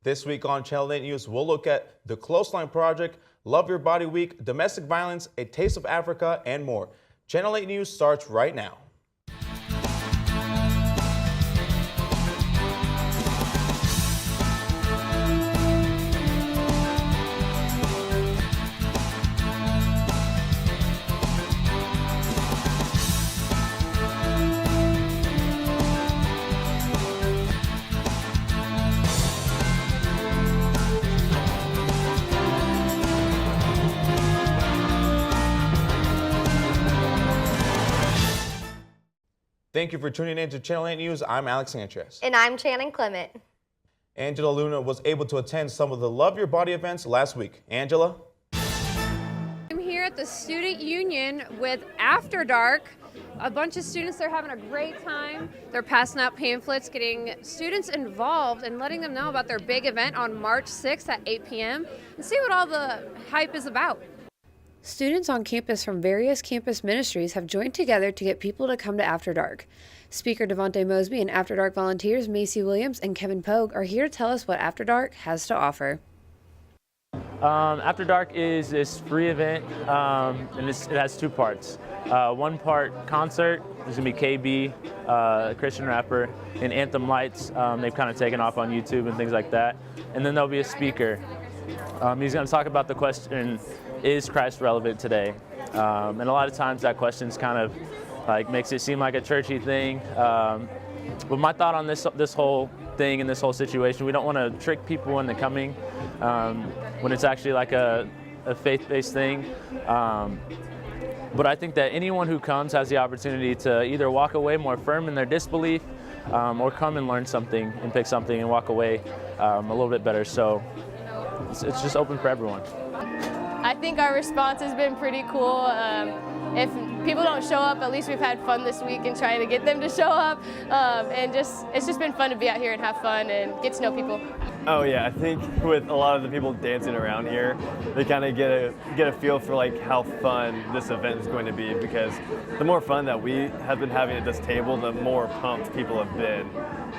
This week on Channel 8 News, we'll look at the Clothesline Project, Love Your Body Week, domestic violence, a taste of Africa, and more. Channel 8 News starts right now. Thank you for tuning in to Channel 8 News. I'm Alex Sanchez. And I'm Shannon Clement. Angela Luna was able to attend some of the Love Your Body events last week. Angela? I'm here at the Student Union with After Dark. A bunch of students, they're having a great time. They're passing out pamphlets, getting students involved and letting them know about their big event on March 6th at 8 p.m. and see what all the hype is about. Students on campus from various campus ministries have joined together to get people to come to After Dark. Speaker Devontae Mosby and After Dark volunteers Macy Williams and Kevin Pogue are here to tell us what After Dark has to offer. After Dark is this free event, and it has two parts. One part concert, there's going to be KB, a Christian rapper, and Anthem Lights. They've kind of taken off on YouTube and things like that. And then there'll be a speaker. He's going to talk about the question, is Christ relevant today? And a lot of times that question's kind of like makes it seem like a churchy thing. But my thought on this whole thing and this whole situation, we don't want to trick people into coming when it's actually like a faith-based thing. But I think that anyone who comes has the opportunity to either walk away more firm in their disbelief or come and learn something and pick something and walk away a little bit better. So it's just open for everyone. I think our response has been pretty cool. If people don't show up, at least we've had fun this week and trying to get them to show up. And it's just been fun to be out here and have fun and get to know people. Oh yeah, I think with a lot of the people dancing around here, they kind of get a feel for like how fun this event is going to be, because the more fun that we have been having at this table, the more pumped people have been.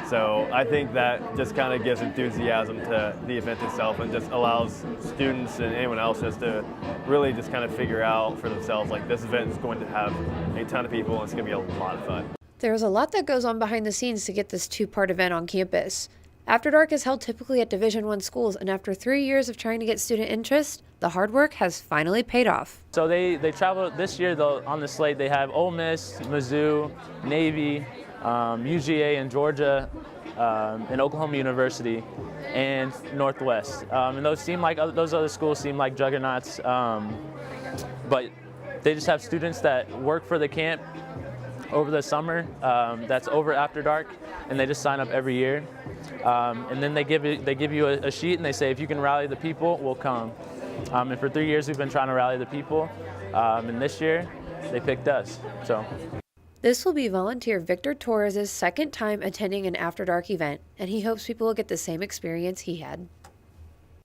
So I think that just kind of gives enthusiasm to the event itself and just allows students and anyone else just to really just kind of figure out for themselves, like, this event is going to have a ton of people and it's going to be a lot of fun. There's a lot that goes on behind the scenes to get this two-part event on campus. After Dark is held typically at Division I schools, and after 3 years of trying to get student interest, the hard work has finally paid off. So they travel this year, though. On the slate they have Ole Miss, Mizzou, Navy, UGA in Georgia, and Oklahoma University, and Northwest. And those other schools seem like juggernauts, but they just have students that work for the camp over the summer, that's over After Dark, and they just sign up every year. And then they give you a sheet and they say, if you can rally the people, we'll come. And for 3 years we've been trying to rally the people, and this year they picked us. So this will be volunteer Victor Torres' second time attending an After Dark event, and he hopes people will get the same experience he had.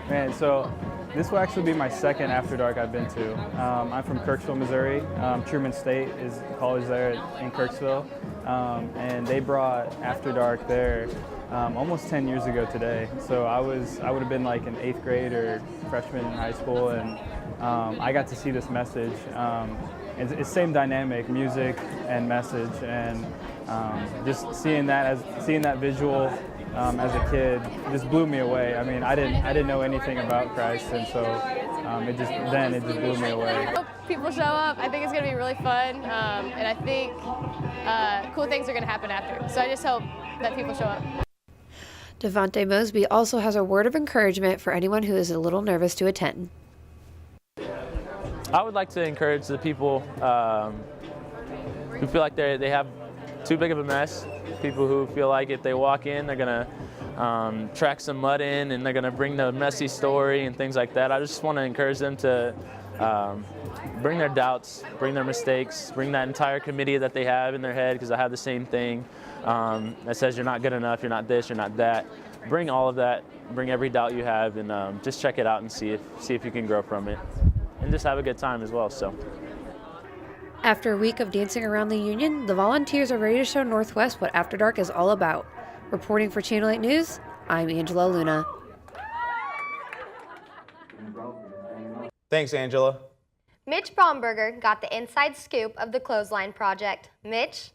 Man, so this will actually be my second After Dark I've been to. I'm from Kirksville, Missouri. Truman State is college there in Kirksville, and they brought After Dark there almost 10 years ago today. So I would have been like in 8th grade or freshman in high school, and I got to see this message. It's same dynamic, music and message, and just seeing that visual. As a kid, just blew me away. I mean, I didn't know anything about Christ, and so it just blew me away. I hope people show up. I think it's going to be really fun, and I think cool things are going to happen after. So I just hope that people show up. Devontae Mosby also has a word of encouragement for anyone who is a little nervous to attend. I would like to encourage the people who feel like they have too big of a mess. People who feel like if they walk in, they're gonna track some mud in and they're gonna bring the messy story and things like that. I just want to encourage them to bring their doubts, bring their mistakes, bring that entire committee that they have in their head, because I have the same thing that says you're not good enough, you're not this, you're not that. Bring all of that, bring every doubt you have, and just check it out and see if you can grow from it, and just have a good time as well. So. After a week of dancing around the Union, the volunteers are ready to show Northwest what After Dark is all about. Reporting for Channel 8 News, I'm Angela Luna. Thanks, Angela. Mitch Bromberger got the inside scoop of the Clothesline Project. Mitch?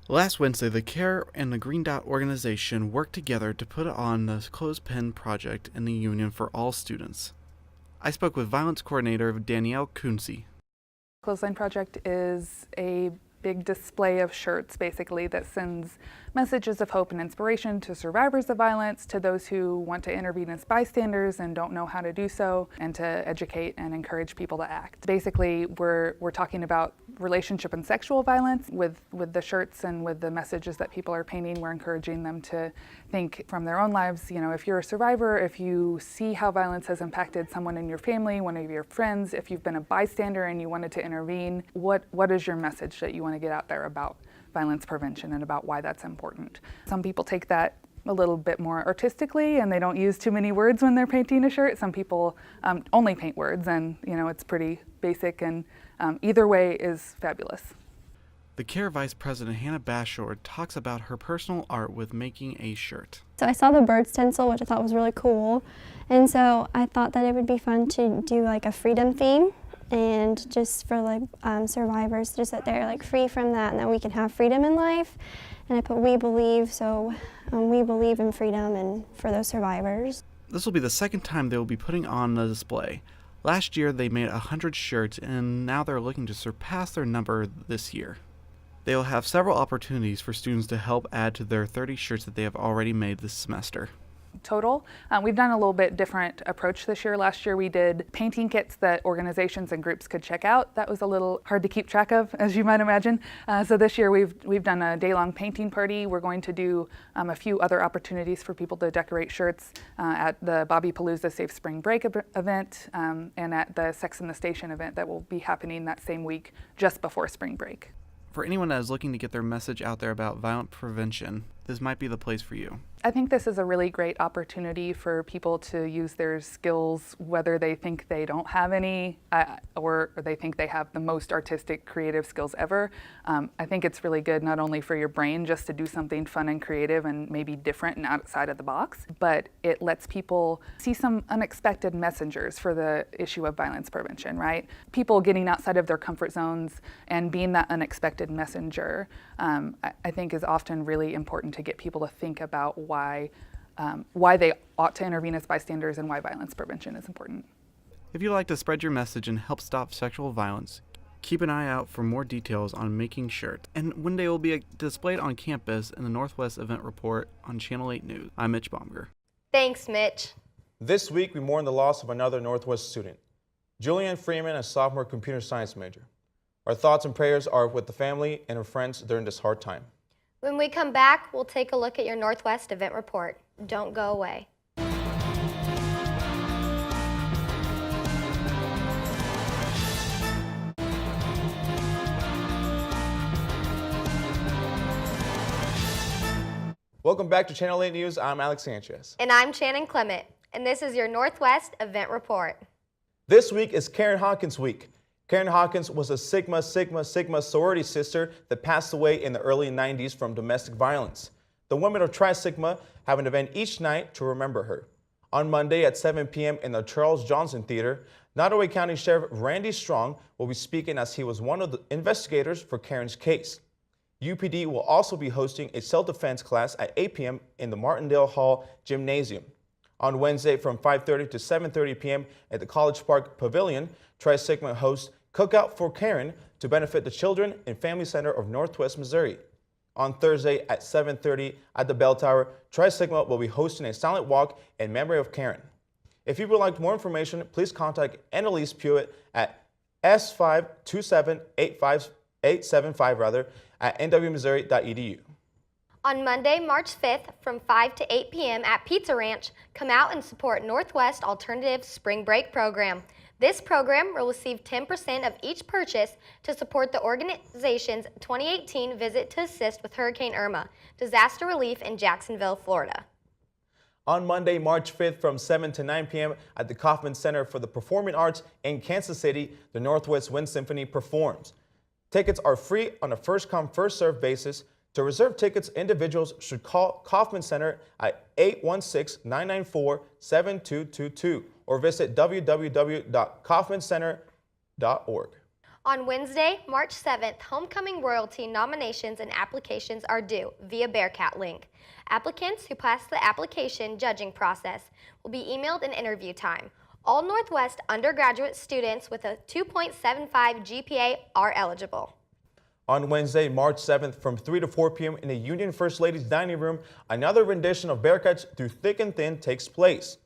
Last Wednesday, the CARE and the Green Dot organization worked together to put on the Clothesline Project in the Union for all students. I spoke with Violence Coordinator Danielle Kunze. Clothesline Project is a big display of shirts, basically, that sends messages of hope and inspiration to survivors of violence, to those who want to intervene as bystanders and don't know how to do so, and to educate and encourage people to act. Basically, we're talking about relationship and sexual violence with the shirts and with the messages that people are painting. We're encouraging them to think from their own lives. You know, if you're a survivor, if you see how violence has impacted someone in your family, one of your friends, if you've been a bystander and you wanted to intervene, what is your message that you want to get out there about violence prevention and about why that's important? Some people take that a little bit more artistically and they don't use too many words when they're painting a shirt. Some people only paint words, and you know, it's pretty basic, and either way is fabulous. The CARE Vice President Hannah Bashord talks about her personal art with making a shirt. So I saw the bird stencil, which I thought was really cool, and so I thought that it would be fun to do like a freedom theme, and just for like survivors, just that they're like free from that and that we can have freedom in life. And I put "we believe," so we believe in freedom and for those survivors. This will be the second time they will be putting on the display. Last year they made 100 shirts, and now they're looking to surpass their number this year. They will have several opportunities for students to help add to their 30 shirts that they have already made this semester. Total. We've done a little bit different approach this year. Last year we did painting kits that organizations and groups could check out. That was a little hard to keep track of, as you might imagine. So this year we've done a day-long painting party. We're going to do a few other opportunities for people to decorate shirts at the Bobby Palooza Safe Spring Break event and at the Sex and the Station event that will be happening that same week just before spring break. For anyone that is looking to get their message out there about violent prevention, this might be the place for you. I think this is a really great opportunity for people to use their skills, whether they think they don't have any or they think they have the most artistic, creative skills ever. I think it's really good not only for your brain just to do something fun and creative and maybe different and outside of the box, but it lets people see some unexpected messengers for the issue of violence prevention, right? People getting outside of their comfort zones and being that unexpected messenger, I think is often really important to get people to think about why they ought to intervene as bystanders and why violence prevention is important. If you'd like to spread your message and help stop sexual violence, keep an eye out for more details on making shirts and when they will be displayed on campus in the Northwest Event Report on Channel 8 News. I'm Mitch Baumger. Thanks, Mitch. This week we mourn the loss of another Northwest student, Julianne Freeman, a sophomore computer science major. Our thoughts and prayers are with the family and her friends during this hard time. When we come back, we'll take a look at your Northwest Event Report. Don't go away. Welcome back to Channel 8 News. I'm Alex Sanchez. And I'm Shannon Clement, and this is your Northwest Event Report. This week is Karen Hawkins Week. Karen Hawkins was a Sigma sorority sister that passed away in the early 90s from domestic violence. The women of Tri Sigma have an event each night to remember her. On Monday at 7 p.m. in the Charles Johnson Theater, Nottoway County Sheriff Randy Strong will be speaking as he was one of the investigators for Karen's case. UPD will also be hosting a self-defense class at 8 p.m. in the Martindale Hall Gymnasium. On Wednesday from 5:30 to 7:30 p.m. at the College Park Pavilion, Tri Sigma hosts Cookout for Karen to benefit the Children and Family Center of Northwest Missouri. On Thursday at 7:30 at the Bell Tower, Tri Sigma will be hosting a silent walk in memory of Karen. If you would like more information, please contact Annalise Pewitt at S527-875 at nwmissouri.edu. On Monday, March 5th from 5 to 8 p.m. at Pizza Ranch, come out and support Northwest Alternative Spring Break Program. This program will receive 10% of each purchase to support the organization's 2018 visit to assist with Hurricane Irma, disaster relief in Jacksonville, Florida. On Monday, March 5th from 7 to 9 p.m. at the Kauffman Center for the Performing Arts in Kansas City, the Northwest Wind Symphony performs. Tickets are free on a first-come, first-served basis. To reserve tickets, individuals should call Kaufman Center at 816-994-7222 or visit www.kaufmancenter.org. On Wednesday, March 7th, Homecoming Royalty nominations and applications are due via Bearcat link. Applicants who pass the application judging process will be emailed an interview time. All Northwest undergraduate students with a 2.75 GPA are eligible. On Wednesday, March 7th from 3 to 4 p.m. in the Union First Ladies Dining Room, another rendition of Bearcats Through Thick and Thin takes place.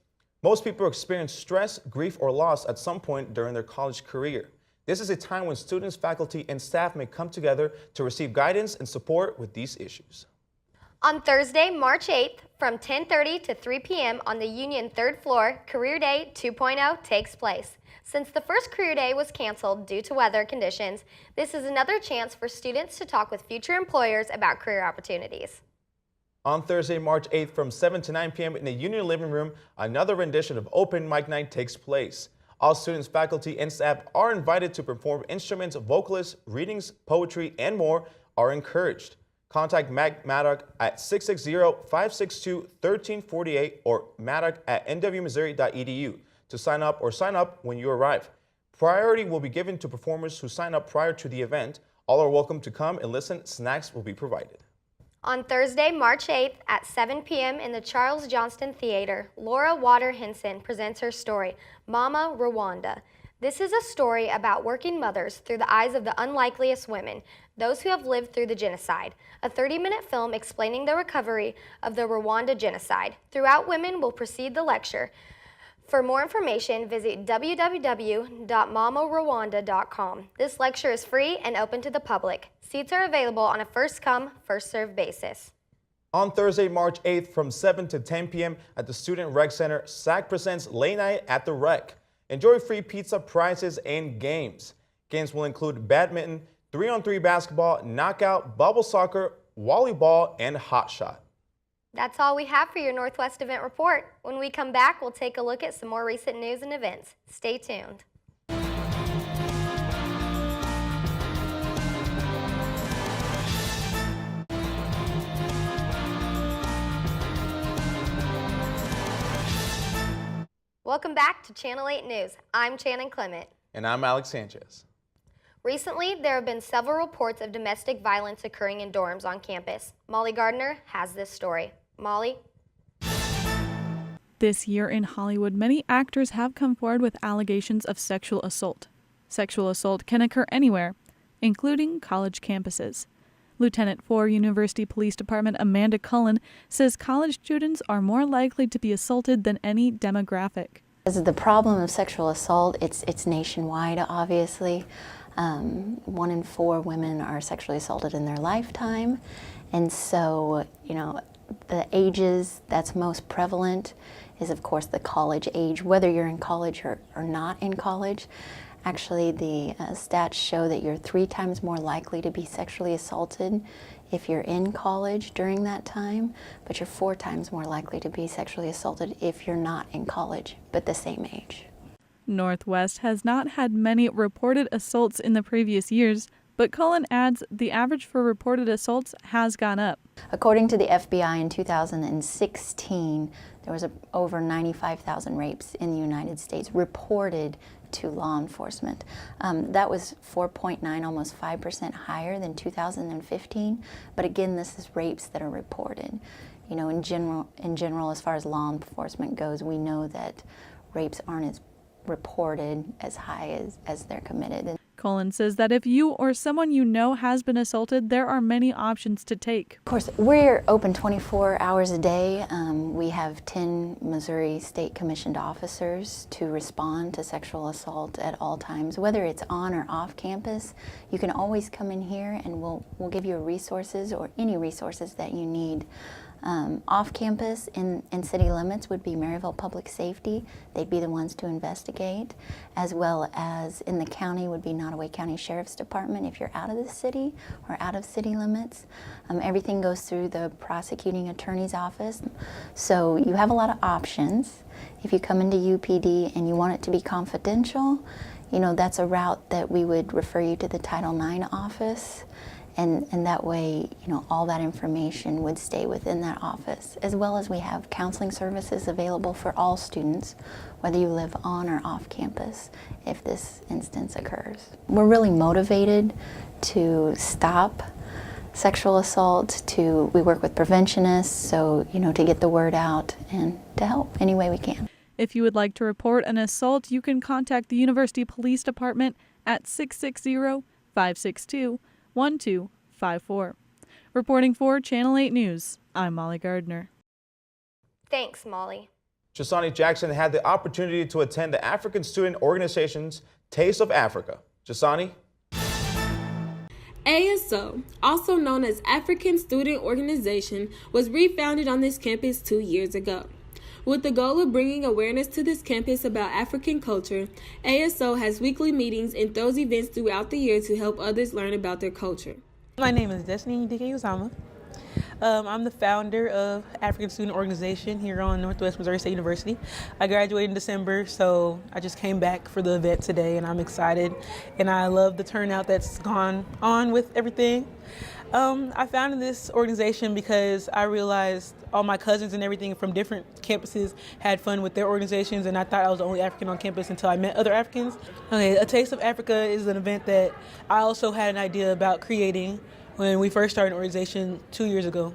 Most people experience stress, grief, or loss at some point during their college career. This is a time when students, faculty, and staff may come together to receive guidance and support with these issues. On Thursday, March 8th, from 10:30 to 3 p.m. on the Union 3rd floor, Career Day 2.0 takes place. Since the first Career Day was canceled due to weather conditions, this is another chance for students to talk with future employers about career opportunities. On Thursday, March 8th from 7 to 9 p.m. in the Union Living Room, another rendition of Open Mic Night takes place. All students, faculty, and staff are invited to perform instruments, vocalists, readings, poetry, and more are encouraged. Contact Mac Maddock at 660-562-1348 or maddock@nwmissouri.edu to sign up or sign up when you arrive. Priority will be given to performers who sign up prior to the event. All are welcome to come and listen. Snacks will be provided. On Thursday, March 8th at 7 p.m. in the Charles Johnston Theater, Laura Water Henson presents her story, Mama Rwanda. This is a story about working mothers through the eyes of the unlikeliest women, those who have lived through the genocide. A 30-minute film explaining the recovery of the Rwanda genocide. Throughout Women will precede the lecture. For more information, visit www.mamarwanda.com. This lecture is free and open to the public. Seats are available on a first-come, first-served basis. On Thursday, March 8th from 7 to 10 p.m. at the Student Rec Center, SAC presents Late Night at the Rec. Enjoy free pizza, prizes, and games. Games will include badminton, 3-on-3 basketball, knockout, bubble soccer, volleyball, and hot shot. That's all we have for your Northwest Event Report. When we come back, we'll take a look at some more recent news and events. Stay tuned. Welcome back to Channel 8 News. I'm Shannon Clement. And I'm Alex Sanchez. Recently, there have been several reports of domestic violence occurring in dorms on campus. Molly Gardner has this story. Molly? This year in Hollywood, many actors have come forward with allegations of sexual assault. Sexual assault can occur anywhere, including college campuses. Lieutenant for University Police Department Amanda Cullen says college students are more likely to be assaulted than any demographic. The problem of sexual assault, it's nationwide, obviously. 1 in 4 women are sexually assaulted in their lifetime. And so, the ages that's most prevalent is, of course, the college age, whether you're in college or not in college. Actually, the stats show that you're 3 times more likely to be sexually assaulted if you're in college during that time, but you're 4 times more likely to be sexually assaulted if you're not in college, but the same age. Northwest has not had many reported assaults in the previous years, but Cullen adds the average for reported assaults has gone up. According to the FBI in 2016, there was over 95,000 rapes in the United States reported to law enforcement. That was 4.9, almost 5% higher than 2015. But again, this is rapes that are reported. In general, as far as law enforcement goes, we know that rapes aren't as reported as high as they're committed. Cullen says that if you or someone you know has been assaulted, there are many options to take. Of course, we're open 24 hours a day. We have 10 Missouri State Commissioned officers to respond to sexual assault at all times, whether it's on or off campus. You can always come in here and we'll give you resources or any resources that you need. Off campus in city limits would be Maryville Public Safety. They'd be the ones to investigate, as well as in the county would be Nottoway County Sheriff's Department if you're out of the city or out of city limits. Everything goes through the prosecuting attorney's office, so you have a lot of options. If you come into UPD and you want it to be confidential, that's a route that we would refer you to the Title IX office. And that way, all that information would stay within that office, as well as we have counseling services available for all students, whether you live on or off campus, if this instance occurs. We're really motivated to stop sexual assault. We work with preventionists, so, to get the word out and to help any way we can. If you would like to report an assault, you can contact the University Police Department at 660-562-1254. Reporting for Channel 8 News, I'm Molly Gardner. Thanks, Molly. Jasani Jackson had the opportunity to attend the African Student Organization's Taste of Africa. Jasani? ASO, also known as African Student Organization, was refounded on this campus 2 years ago. With the goal of bringing awareness to this campus about African culture, ASO has weekly meetings and throws events throughout the year to help others learn about their culture. My name is Destiny Dike-Uzama. I'm the founder of African Student Organization here on Northwest Missouri State University. I graduated in December, so I just came back for the event today, and I'm excited. And I love the turnout that's gone on with everything. I founded this organization because I realized all my cousins and everything from different campuses had fun with their organizations, and I thought I was the only African on campus until I met other Africans. Okay, A Taste of Africa is an event that I also had an idea about creating when we first started an organization 2 years ago.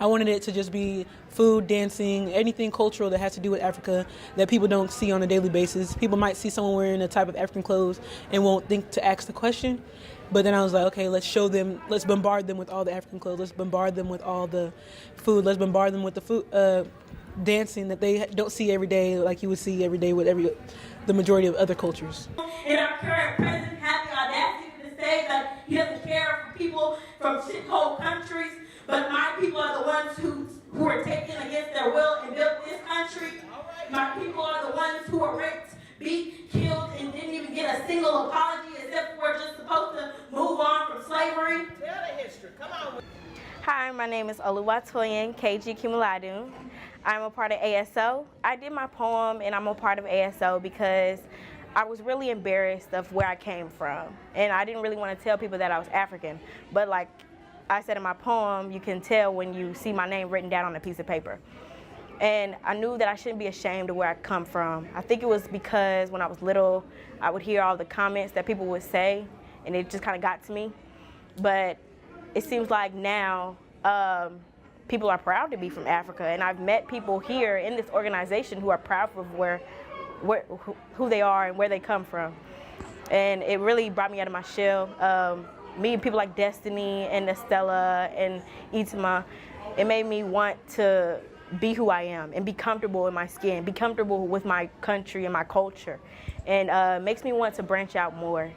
I wanted it to just be food, dancing, anything cultural that has to do with Africa that people don't see on a daily basis. People might see someone wearing a type of African clothes and won't think to ask the question. But then I was like, okay, let's show them, let's bombard them with all the African clothes, let's bombard them with all the food, let's bombard them with the food, dancing that they don't see every day like you would see every day with the majority of other cultures. And our current president has the audacity to say that he doesn't care for people from shithole countries, but my people are the ones who are taken against their will and built this country. My people are the ones who were raped, beat, killed, and didn't even get a single apology, except we're just supposed to move on from slavery. Tell the history. Come on. Hi, my name is Oluwatoyin KG Kimuladu. I'm a part of ASO. I did my poem, and I'm a part of ASO because I was really embarrassed of where I came from, and I didn't really want to tell people that I was African. But like I said in my poem, you can tell when you see my name written down on a piece of paper. And I knew that I shouldn't be ashamed of where I come from. I think it was because when I was little, I would hear all the comments that people would say, and it just kind of got to me. But it seems like now people are proud to be from Africa, and I've met people here in this organization who are proud of who they are and where they come from. And it really brought me out of my shell. Meeting people like Destiny and Estella and Itama, it made me want to be who I am and be comfortable in my skin, be comfortable with my country and my culture, and makes me want to branch out more.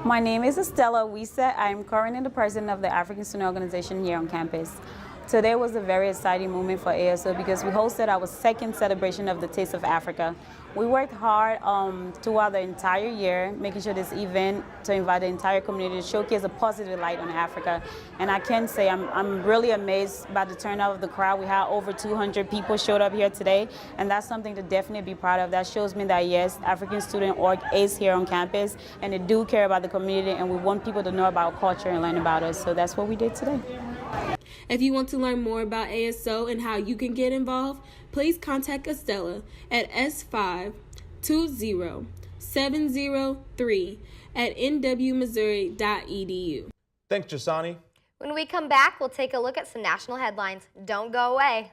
My name is Estella Wisa. I'm currently the president of the African Student Organization here on campus. Today was a very exciting moment for ASO because we hosted our second celebration of the Taste of Africa. We worked hard throughout the entire year, making sure this event to invite the entire community to showcase a positive light on Africa. And I can say I'm really amazed by the turnout of the crowd. We had over 200 people showed up here today, and that's something to definitely be proud of. That shows me that yes, African Student Org is here on campus, and they do care about the community, and we want people to know about culture and learn about us. So that's what we did today. If you want to learn more about ASO and how you can get involved, please contact Estella at S5-20703@nwmissouri.edu. Thanks, Jasani. When we come back, we'll take a look at some national headlines. Don't go away.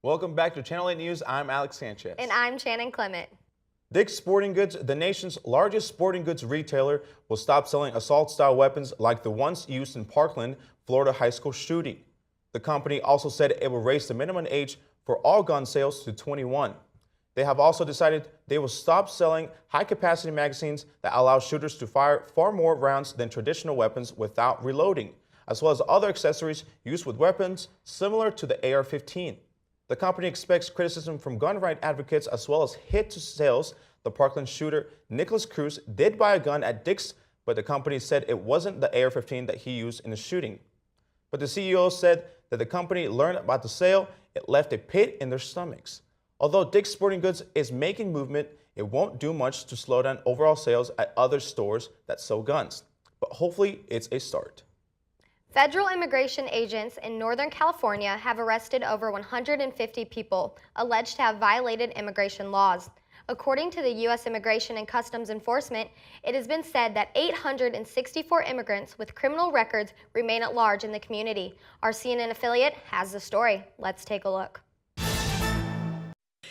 Welcome back to Channel 8 News. I'm Alex Sanchez. And I'm Shannon Clement. Dick's Sporting Goods, the nation's largest sporting goods retailer, will stop selling assault-style weapons like the ones used in Parkland, Florida high school shooting. The company also said it will raise the minimum age for all gun sales to 21. They have also decided they will stop selling high-capacity magazines that allow shooters to fire far more rounds than traditional weapons without reloading, as well as other accessories used with weapons similar to the AR-15. The company expects criticism from gun right advocates as well as hit to sales. The Parkland shooter, Nicholas Cruz, did buy a gun at Dick's, but the company said it wasn't the AR-15 that he used in the shooting. But the CEO said that the company learned about the sale, it left a pit in their stomachs. Although Dick's Sporting Goods is making movement, it won't do much to slow down overall sales at other stores that sell guns. But hopefully it's a start. Federal immigration agents in Northern California have arrested over 150 people alleged to have violated immigration laws. According to the U.S. Immigration and Customs Enforcement, it has been said that 864 immigrants with criminal records remain at large in the community. Our CNN affiliate has the story. Let's take a look.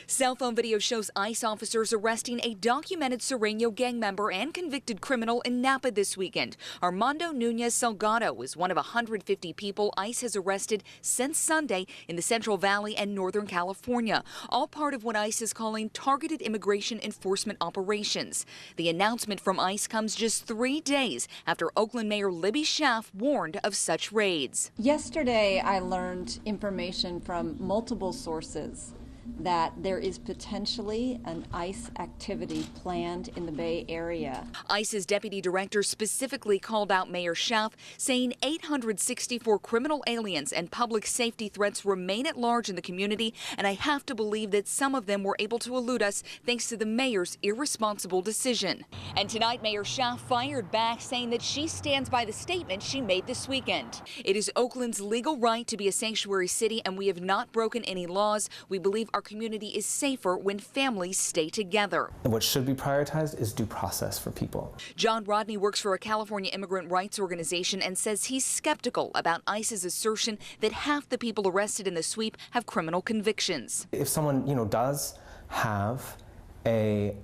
Cell phone video shows ICE officers arresting a documented Sereno gang member and convicted criminal in Napa this weekend. Armando Nunez Salgado was one of 150 people ICE has arrested since Sunday in the Central Valley and Northern California, all part of what ICE is calling targeted immigration enforcement operations. The announcement from ICE comes just 3 days after Oakland Mayor Libby Schaaf warned of such raids. Yesterday, I learned information from multiple sources that there is potentially an ICE activity planned in the Bay Area. ICE's deputy director specifically called out Mayor Schaaf, saying 864 criminal aliens and public safety threats remain at large in the community, and I have to believe that some of them were able to elude us thanks to the mayor's irresponsible decision. And tonight, Mayor Schaaf fired back, saying that she stands by the statement she made this weekend. It is Oakland's legal right to be a sanctuary city, and we have not broken any laws. We believe our community is safer when families stay together. What should be prioritized is due process for people. John Rodney works for a California immigrant rights organization and says he's skeptical about ICE's assertion that half the people arrested in the sweep have criminal convictions. If someone, does have a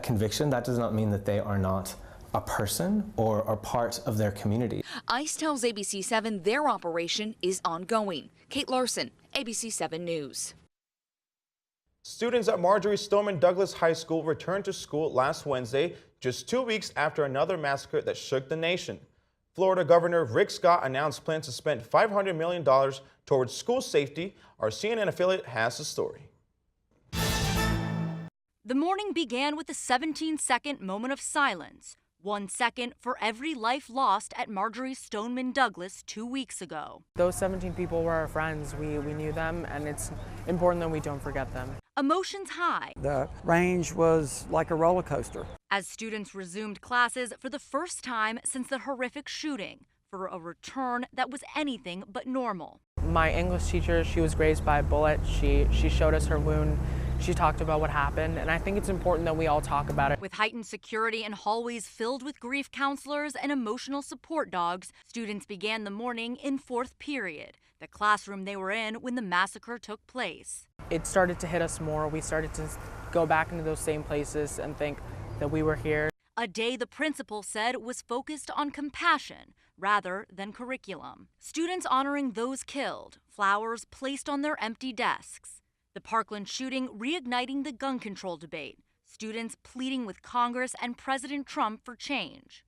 conviction, that does not mean that they are not a person or are part of their community. ICE tells ABC7 their operation is ongoing. Kate Larson, ABC7 News. Students at Marjorie Stoneman Douglas High School returned to school last Wednesday, just 2 weeks after another massacre that shook the nation. Florida Governor Rick Scott announced plans to spend $500 million towards school safety. Our CNN affiliate has the story. The morning began with a 17-second moment of silence. 1 second for every life lost at Marjorie Stoneman Douglas 2 weeks ago. Those 17 people were our friends. We knew them, and it's important that we don't forget them. Emotions high. The range was like a roller coaster. As students resumed classes for the first time since the horrific shooting, for a return that was anything but normal. My English teacher, she was grazed by a bullet. She showed us her wound. She talked about what happened, and I think it's important that we all talk about it. With heightened security and hallways filled with grief counselors and emotional support dogs, students began the morning in fourth period, the classroom they were in when the massacre took place. It started to hit us more. We started to go back into those same places and think that we were here. A day the principal said was focused on compassion rather than curriculum. Students honoring those killed, flowers placed on their empty desks. The Parkland shooting reigniting the gun control debate. Students pleading with Congress and President Trump for change.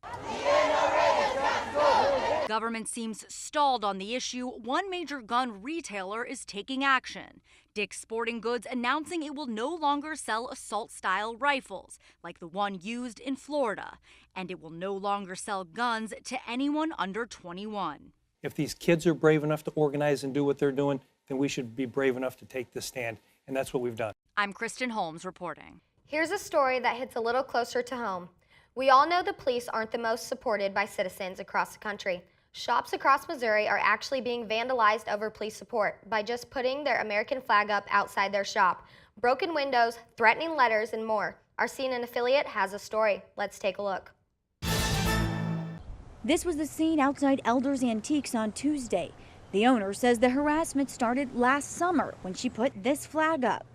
Government seems stalled on the issue. One major gun retailer is taking action. Dick's Sporting Goods announcing it will no longer sell assault-style rifles, like the one used in Florida. And it will no longer sell guns to anyone under 21. If these kids are brave enough to organize and do what they're doing, then we should be brave enough to take this stand, and that's what we've done. I'm Kristen Holmes reporting. Here's a story that hits a little closer to home. We all know the police aren't the most supported by citizens across the country. Shops across Missouri are actually being vandalized over police support by just putting their American flag up outside their shop. Broken windows, threatening letters, and more. Our CNN affiliate has a story. Let's take a look. This was the scene outside Elders Antiques on Tuesday. The owner says the harassment started last summer when she put this flag up.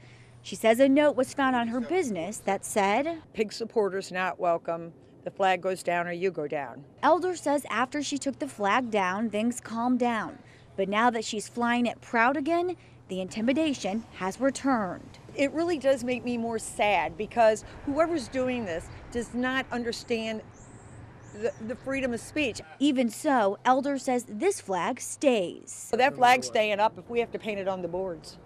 She says a note was found on her business that said, "Pig supporters not welcome. The flag goes down or you go down." Elder says after she took the flag down, things calmed down. But now that she's flying it proud again, the intimidation has returned. It really does make me more sad because whoever's doing this does not understand the freedom of speech. Even so, Elder says this flag stays. So that flag's staying up if we have to paint it on the boards.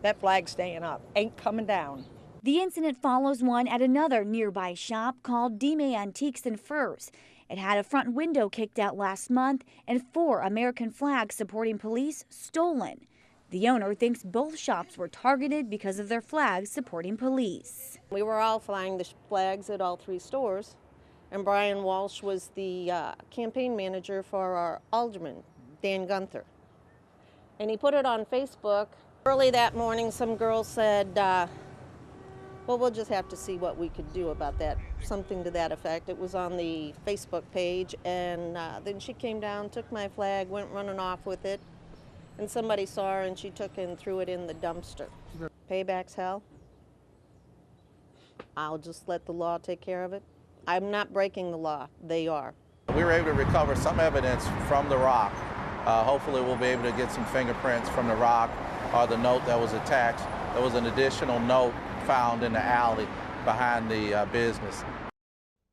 That flag's staying up, ain't coming down. The incident follows one at another nearby shop called Dime Antiques and Furs. It had a front window kicked out last month and 4 American flags supporting police stolen. The owner thinks both shops were targeted because of their flags supporting police. We were all flying the flags at all 3 stores, and Brian Walsh was the campaign manager for our alderman, Dan Gunther. And he put it on Facebook. Early that morning, some girl said, well, we'll just have to see what we could do about that, something to that effect. It was on the Facebook page, and then she came down, took my flag, went running off with it, and somebody saw her and she took it and threw it in the dumpster. Payback's hell. I'll just let the law take care of it. I'm not breaking the law, they are. We were able to recover some evidence from the rock. Hopefully we'll be able to get some fingerprints from the rock or the note that was attached. There was an additional note found in the alley behind the business.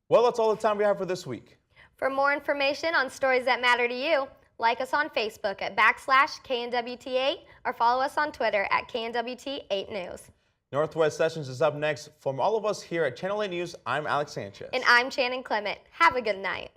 Well, that's all the time we have for this week. For more information on stories that matter to you, like us on Facebook at /KNWT8 or follow us on Twitter at KNWT8 News. Northwest Sessions is up next. From all of us here at Channel 8 News, I'm Alex Sanchez. And I'm Shannon Clement. Have a good night.